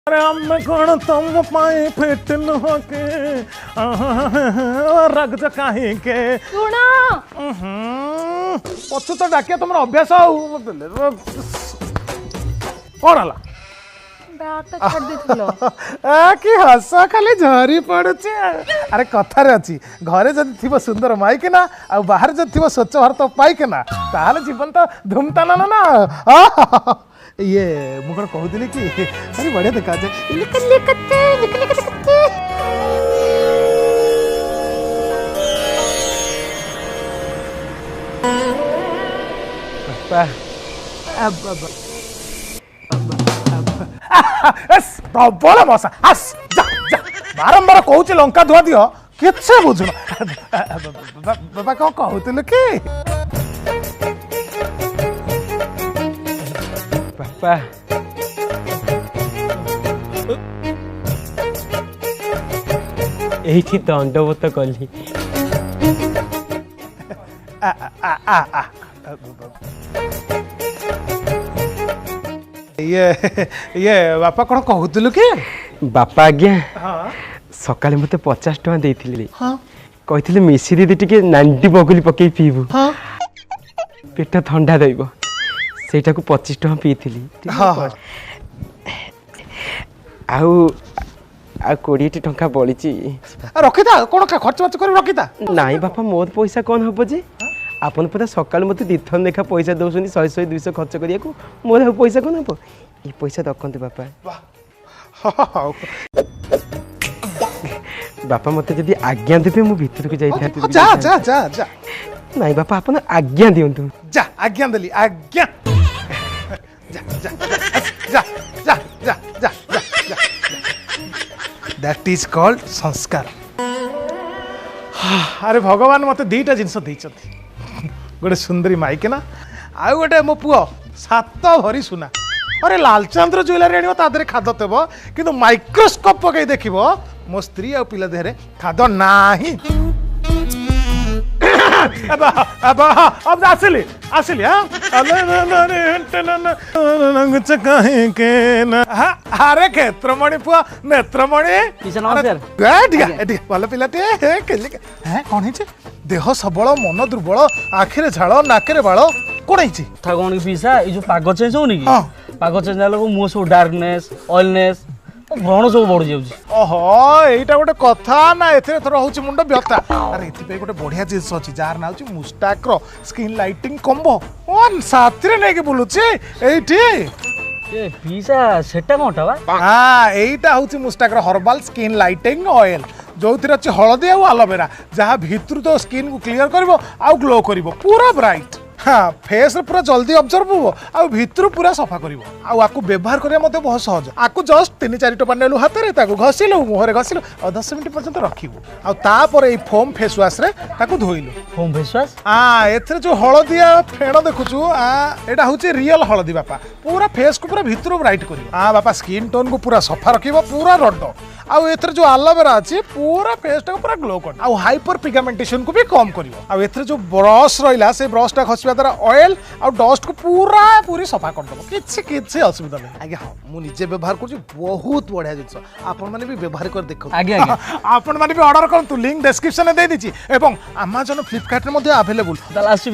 अरे हम कौन तुम पाए फिट के रग कहीं के ଶୁଣ पछु तो डाकिया तुम अभ्यास आउ कौन हला ବ୍ୟାଗଟା ଛାଡ଼ି ଦେଇଥିଲ कि हस खाली झरी पड़ुची अरे कथार अच्छी घरे जब थी सुंदर माइकिना आ बाहर जब थी स्वच्छ भारत पाइकिना ताहले जीवन तो धूमताना ना ये मु कौन कहूली कि अरे बढ़िया देखा प्रबल मशा आस जा जा बारंबार कहूँ लंका धुआ दियो किसे बुझुन बाबा कौन कहूल कि बापा এইটি দণ্ডবোধ কলি ये बापा कौन कहूल कि बापा आज्ञा हाँ सकाले मते 50 टका देइथिले हाँ कहिथिले मिसी दीदी टिके नांडी बगुली पकई पीबू हाँ पेट ठंडा रहिबो सेटा को 25 टका पीथिली हाँ हाँ आउ आ 20 टका बळिची रखिता कौन खर्च बार्च कर रखिता नाई बापा मोर पैसा कोन हबो जे आपन पता सकाल मते दिथन देखा पैसा दउसनी 100 200 खर्च करिया को मोर पैसा कोन हबो ई पैसा दखंते बापा बापा मते जदि आज्ञा देबे मु भीतर को जाई थाती जा जा जा जा नाई बापा आपन आज्ञा दियंतु जा आज्ञा देली आज्ञा जा जा जा जा जा जा जा दैट इज कॉल्ड संस्कार अरे भगवान मते दीटा जिनस देइछथि गोटे सुंदरी माइके ना आउ गोटे मो पुओ सात भरी सुना अरे लालचंद्र ज्वेलरी आनियो ता देरे खाद देबो किंतु माइक्रोस्कोप पकई देखिबो मो स्त्री आ पिला देहरे खाद नाही अब आसिली आसिली अरे क्षेत्रमणि पुआ नेत्रमणि भल पिलाटे कौन है देह सबल मन दुर्बल आखिरे झाल नाके बाल कौन है कौन कि पीसा ये जो पाग चेंज होनी कि पाग चेंज होला मुह सब डार्कनेस ऑयलनेस व्रण सब बढ़ जाउची ओहो एटा गोटे कथा ना एथे थर होची मुंड व्यथा अरे एथि पे गोटे बढ़िया जिंस अछि जार ना होची मुस्टाक्रो स्किन लाइटिंग कॉम्बो ओन साथरे नै के बोलुची एठी ए पीसा सेटा कोनटा बा हां एटा होची मुस्टाक्रो हर्बल स्किन लाइटिंग ऑयल जोथिर अछि हळदी आ एलोवेरा जहा भितर तो स्किन को क्लियर करबो आ ग्लो करबो पूरा ब्राइट हाँ फेस रे पूरा जल्दी ऑब्जर्व हो आ भितर पूरा सफा करिवो आ आकु व्यवहार करिया मते बहुत सहज आकु जस्ट 3-4 टोपा नेलु हाथ रे ताकु घसिलु मुहरे घसिलु और 10 मिनिट पर्यंत रखिबो आ तापर ए फोम फेस वाश रे ताकु धोइलु होम फेस वाश हां एथरे जो हळदिया फेण देखुछु आ एटा होची रियल हळदी बापा पूरा फेस को पूरा भितर ब्राइट करिवो हां बापा स्किन टोन को पूरा सफा रखिबो पूरा रड आ एथरे जो एलोवेरा अछि पूरा फेस को पूरा ग्लो कर आ हाइपर पिगमेंटेशन को भी कम करिवो आ एथरे जो ब्रश रहिला से ब्रश टा खसिबा द्वारा ऑयल और डस्ट को पूरा पूरी सफा कर दबो किछि असुविधा नहीं आगे हां मु निजे व्यवहार करछु बहुत बढ़िया जिंस आपन माने भी व्यवहार कर देखो आगे आगे आपन माने भी ऑर्डर करंतु लिंक डिस्क्रिप्शन में दे दीची एवं Amazon फ्लिपकार्ट रे मध्ये अवेलेबल लास्ट